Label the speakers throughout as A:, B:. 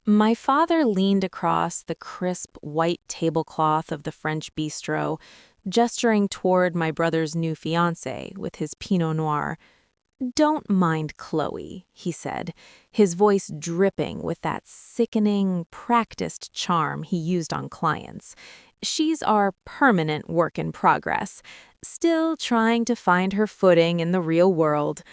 A: My father leaned across the crisp white tablecloth of the French bistro, gesturing toward my brother's new fiancée with his Pinot Noir. "Don't mind Chloe," he said, his voice dripping with that sickening, practiced charm he used on clients. "She's our permanent work in progress, still trying to find her footing in the real world."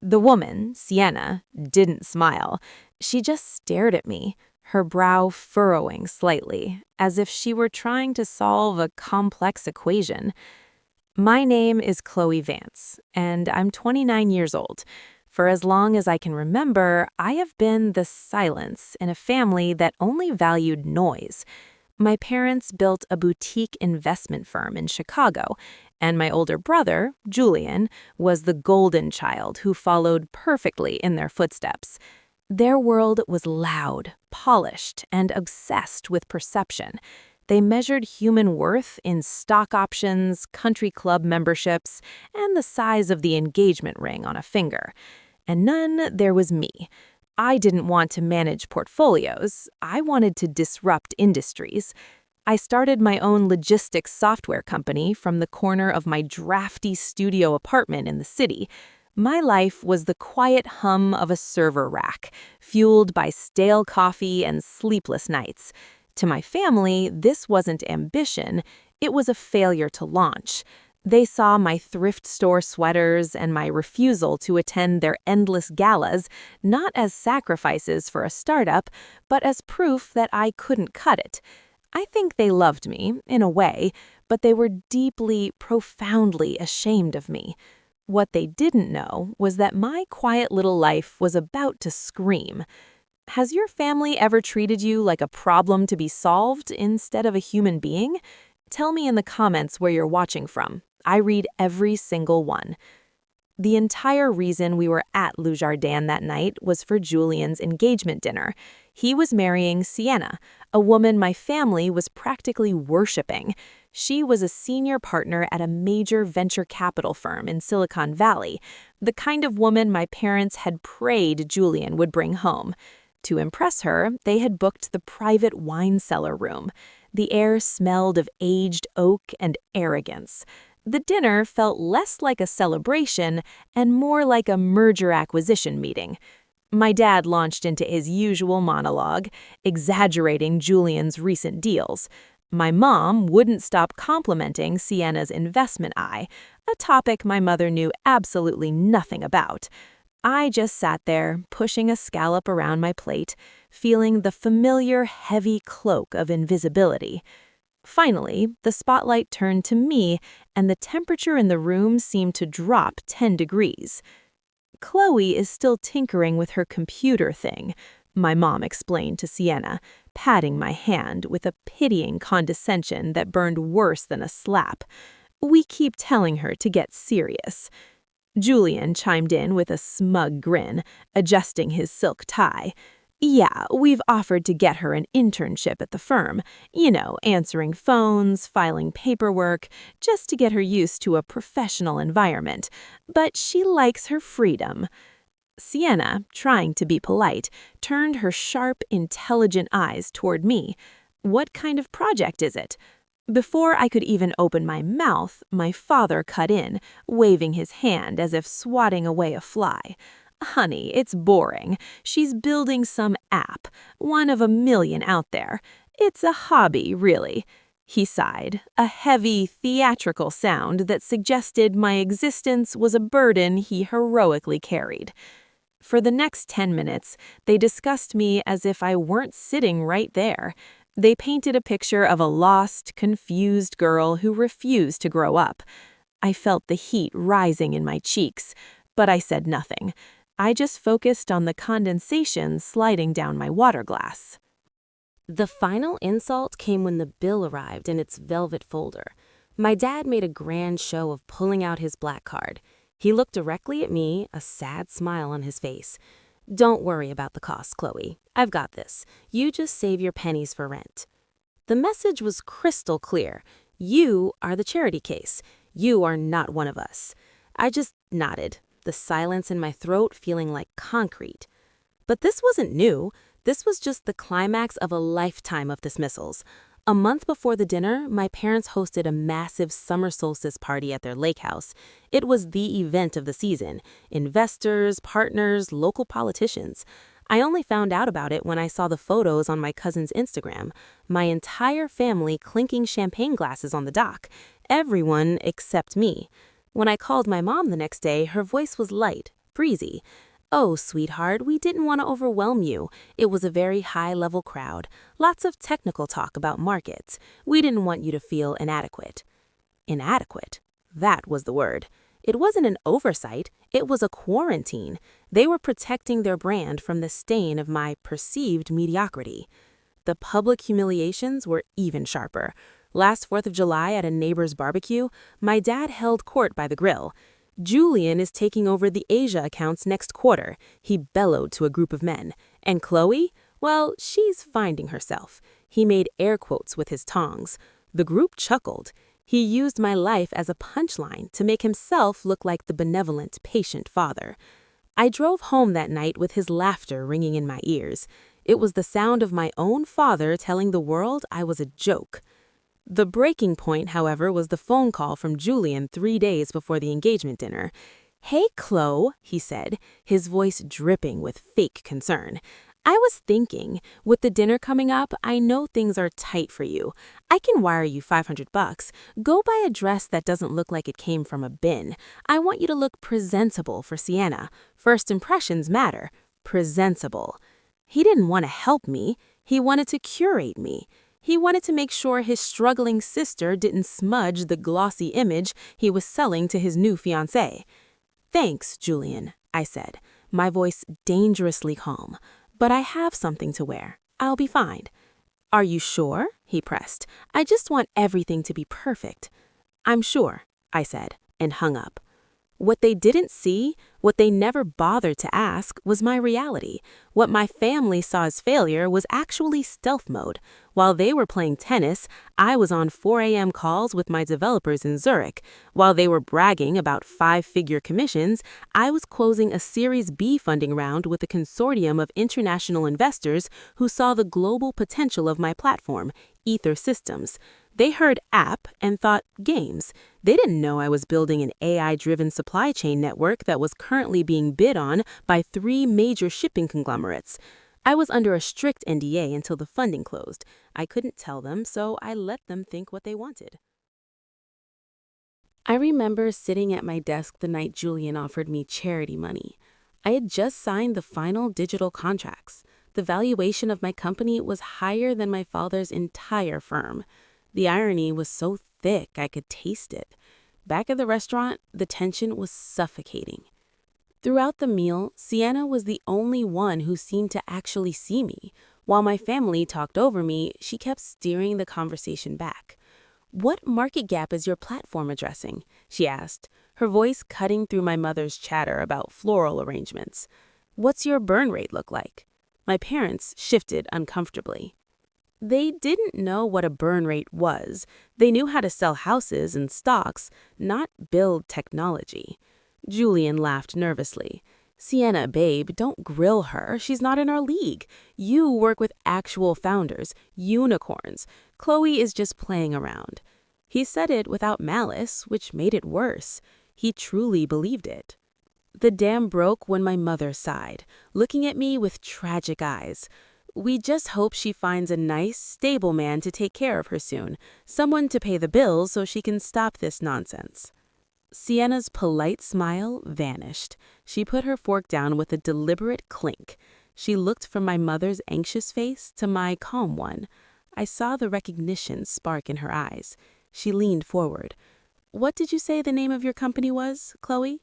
A: The woman, Sienna, didn't smile. She just stared at me, her brow furrowing slightly, as if she were trying to solve a complex equation. "My name is Chloe Vance, and I'm 29 years old. For as long as I can remember, I have been the silence in a family that only valued noise. My parents built a boutique investment firm in Chicago, and my older brother, Julian, was the golden child who followed perfectly in their footsteps. Their world was loud, polished, and obsessed with perception. They measured human worth in stock options, country club memberships, and the size of the engagement ring on a finger. And none there was me. I didn't want to manage portfolios. I wanted to disrupt industries. I started my own logistics software company from the corner of my drafty studio apartment in the city. My life was the quiet hum of a server rack, fueled by stale coffee and sleepless nights. To my family, this wasn't ambition, it was a failure to launch. They saw my thrift store sweaters and my refusal to attend their endless galas not as sacrifices for a startup, but as proof that I couldn't cut it. I think they loved me, in a way, but they were deeply, profoundly ashamed of me. What they didn't know was that my quiet little life was about to scream. Has your family ever treated you like a problem to be solved instead of a human being? Tell me in the comments where you're watching from. I read every single one. The entire reason we were at Le Jardin that night was for Julian's engagement dinner. He was marrying Sienna, a woman my family was practically worshiping. She was a senior partner at a major venture capital firm in Silicon Valley, the kind of woman my parents had prayed Julian would bring home. To impress her, they had booked the private wine cellar room. The air smelled of aged oak and arrogance. The dinner felt less like a celebration and more like a merger acquisition meeting. My dad launched into his usual monologue, exaggerating Julian's recent deals. My mom wouldn't stop complimenting Sienna's investment eye, a topic my mother knew absolutely nothing about. I just sat there, pushing a scallop around my plate, feeling the familiar heavy cloak of invisibility. Finally, the spotlight turned to me, and the temperature in the room seemed to drop 10 degrees. "Chloe is still tinkering with her computer thing," my mom explained to Sienna, patting my hand with a pitying condescension that burned worse than a slap. "We keep telling her to get serious." Julian chimed in with a smug grin, adjusting his silk tie. "Yeah, we've offered to get her an internship at the firm. Answering phones, filing paperwork, just to get her used to a professional environment. But she likes her freedom." Sienna, trying to be polite, turned her sharp, intelligent eyes toward me. "What kind of project is it?" Before I could even open my mouth, my father cut in, waving his hand as if swatting away a fly. "Honey, it's boring. She's building some app, one of a million out there. It's a hobby, really." He sighed, a heavy, theatrical sound that suggested my existence was a burden he heroically carried. For the next 10 minutes, they discussed me as if I weren't sitting right there. They painted a picture of a lost, confused girl who refused to grow up. I felt the heat rising in my cheeks, but I said nothing. I just focused on the condensation sliding down my water glass. The final insult came when the bill arrived in its velvet folder. My dad made a grand show of pulling out his black card. He looked directly at me, a sad smile on his face. "Don't worry about the cost, Chloe. I've got this. You just save your pennies for rent." The message was crystal clear. You are the charity case. You are not one of us. I just nodded, the silence in my throat feeling like concrete. But this wasn't new. This was just the climax of a lifetime of dismissals. A month before the dinner, my parents hosted a massive summer solstice party at their lake house. It was the event of the season. Investors, partners, local politicians. I only found out about it when I saw the photos on my cousin's Instagram. My entire family clinking champagne glasses on the dock. Everyone except me. When I called my mom the next day, her voice was light, breezy. "Oh, sweetheart, we didn't want to overwhelm you. It was a very high-level crowd. Lots of technical talk about markets. We didn't want you to feel inadequate." Inadequate. That was the word. It wasn't an oversight. It was a quarantine. They were protecting their brand from the stain of my perceived mediocrity. The public humiliations were even sharper. Last 4th of July at a neighbor's barbecue, my dad held court by the grill. "Julian is taking over the Asia accounts next quarter," he bellowed to a group of men. "And Chloe? Well, she's finding herself." He made air quotes with his tongs. The group chuckled. He used my life as a punchline to make himself look like the benevolent, patient father. I drove home that night with his laughter ringing in my ears. It was the sound of my own father telling the world I was a joke. The breaking point, however, was the phone call from Julian 3 days before the engagement dinner. "Hey, Chloe," he said, his voice dripping with fake concern. "I was thinking, with the dinner coming up, I know things are tight for you. I can wire you $500. Go buy a dress that doesn't look like it came from a bin. I want you to look presentable for Sienna. First impressions matter. Presentable." He didn't want to help me. He wanted to curate me. He wanted to make sure his struggling sister didn't smudge the glossy image he was selling to his new fiancée. "Thanks, Julian," I said, my voice dangerously calm. "But I have something to wear. I'll be fine." "Are you sure?" he pressed. "I just want everything to be perfect." "I'm sure," I said, and hung up. What they didn't see, what they never bothered to ask, was my reality. What my family saw as failure was actually stealth mode. While they were playing tennis, I was on 4 a.m. calls with my developers in Zurich. While they were bragging about 5-figure commissions, I was closing a Series B funding round with a consortium of international investors who saw the global potential of my platform, Ether Systems. They heard app and thought games. They didn't know I was building an AI-driven supply chain network that was currently being bid on by 3 major shipping conglomerates. I was under a strict NDA until the funding closed. I couldn't tell them, so I let them think what they wanted. I remember sitting at my desk the night Julian offered me charity money. I had just signed the final digital contracts. The valuation of my company was higher than my father's entire firm. The irony was so thick I could taste it. Back at the restaurant, the tension was suffocating. Throughout the meal, Sienna was the only one who seemed to actually see me. While my family talked over me, she kept steering the conversation back. "What market gap is your platform addressing?" she asked, her voice cutting through my mother's chatter about floral arrangements. "What's your burn rate look like?" My parents shifted uncomfortably. They didn't know what a burn rate was. They knew how to sell houses and stocks, not build technology. Julian laughed nervously. "Sienna, babe, don't grill her. She's not in our league. You work with actual founders, unicorns. Chloe is just playing around." He said it without malice, which made it worse. He truly believed it. The dam broke when my mother sighed, looking at me with tragic eyes. "We just hope she finds a nice, stable man to take care of her soon, someone to pay the bills so she can stop this nonsense." Sienna's polite smile vanished. She put her fork down with a deliberate clink. She looked from my mother's anxious face to my calm one. I saw the recognition spark in her eyes. She leaned forward. "What did you say the name of your company was, Chloe?"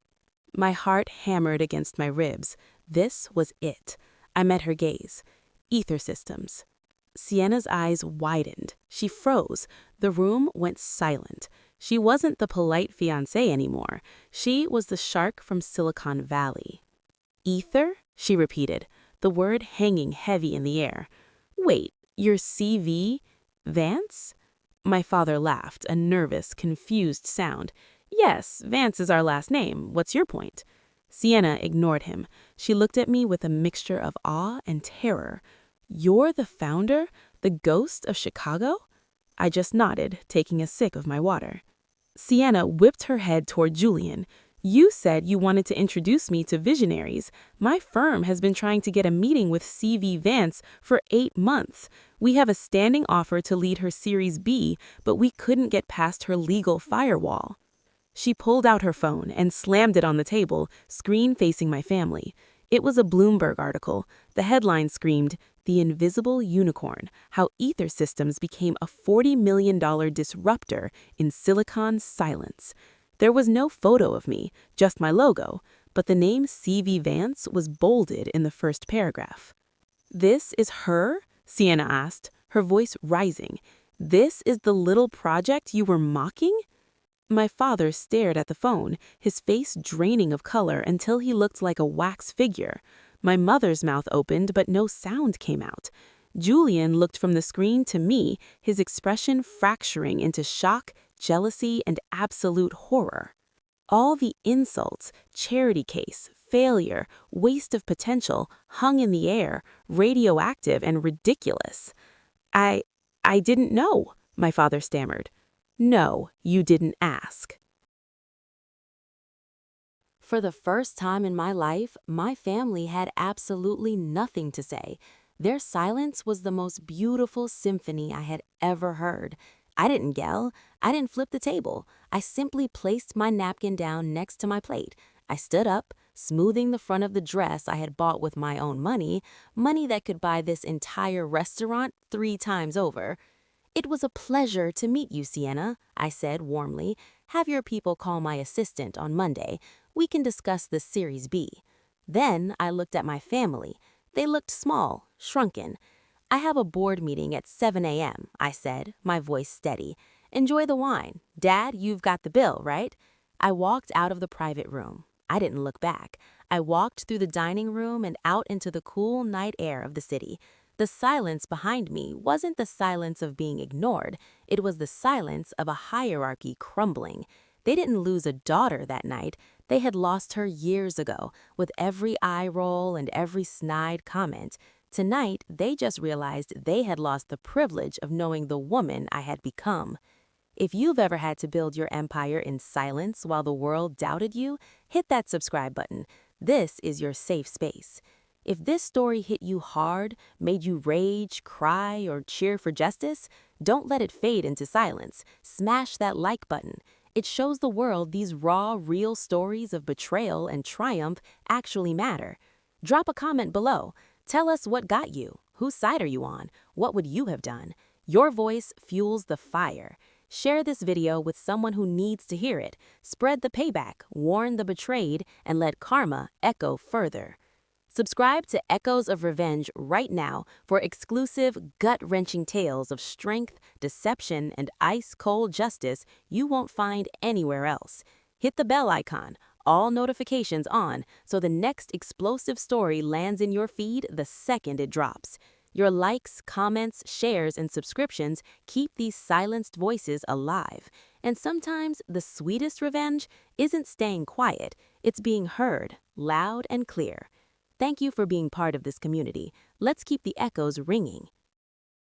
A: My heart hammered against my ribs. This was it. I met her gaze. "Ether Systems." Sienna's eyes widened. She froze. The room went silent. She wasn't the polite fiancée anymore. She was the shark from Silicon Valley. "Ether?" she repeated, the word hanging heavy in the air. "Wait, your CV? Vance?" My father laughed, a nervous, confused sound. "Yes, Vance is our last name. What's your point?" Sienna ignored him. She looked at me with a mixture of awe and terror.
B: You're the founder, the ghost of Chicago? I just nodded, taking a sip of my water. Sienna whipped her head toward Julian. You said you wanted to introduce me to visionaries. My firm has been trying to get a meeting with CV Vance for 8 months. We have a standing offer to lead her Series B, but we couldn't get past her legal firewall. She pulled out her phone and slammed it on the table, screen facing my family. It was a Bloomberg article. The headline screamed, "The Invisible Unicorn: How Ether Systems Became a $40 million Disruptor in Silicon Silence." There was no photo of me, just my logo, but the name CV Vance was bolded in the first paragraph. "This is her?" Sienna asked, her voice rising. "This is the little project you were mocking?" My father stared at the phone, his face draining of color until he looked like a wax figure. My mother's mouth opened, but no sound came out. Julian looked from the screen to me, his expression fracturing into shock, jealousy, and absolute horror. All the insults, charity case, failure, waste of potential, hung in the air, radioactive and ridiculous. I didn't know," my father stammered. "No, you didn't ask."
A: For the first time in my life, my family had absolutely nothing to say. Their silence was the most beautiful symphony I had ever heard. I didn't yell. I didn't flip the table. I simply placed my napkin down next to my plate. I stood up, smoothing the front of the dress I had bought with my own money, money that could buy this entire restaurant 3 times over. "It was a pleasure to meet you, Sienna," I said warmly. "Have your people call my assistant on Monday. We can discuss the Series B." Then I looked at my family. They looked small, shrunken. "I have a board meeting at 7 a.m., I said, my voice steady. "Enjoy the wine. Dad, you've got the bill, right?" I walked out of the private room. I didn't look back. I walked through the dining room and out into the cool night air of the city. The silence behind me wasn't the silence of being ignored. It was the silence of a hierarchy crumbling. They didn't lose a daughter that night. They had lost her years ago, with every eye roll and every snide comment. Tonight, they just realized they had lost the privilege of knowing the woman I had become. If you've ever had to build your empire in silence while the world doubted you, hit that subscribe button. This is your safe space. If this story hit you hard, made you rage, cry, or cheer for justice, don't let it fade into silence. Smash that like button. It shows the world these raw, real stories of betrayal and triumph actually matter. Drop a comment below. Tell us what got you. Whose side are you on? What would you have done? Your voice fuels the fire. Share this video with someone who needs to hear it. Spread the payback, warn the betrayed, and let karma echo further. Subscribe to Echoes of Revenge right now for exclusive, gut-wrenching tales of strength, deception, and ice-cold justice you won't find anywhere else. Hit the bell icon, all notifications on, so the next explosive story lands in your feed the second it drops. Your likes, comments, shares, and subscriptions keep these silenced voices alive. And sometimes the sweetest revenge isn't staying quiet, it's being heard, loud and clear. Thank you for being part of this community. Let's keep the echoes ringing.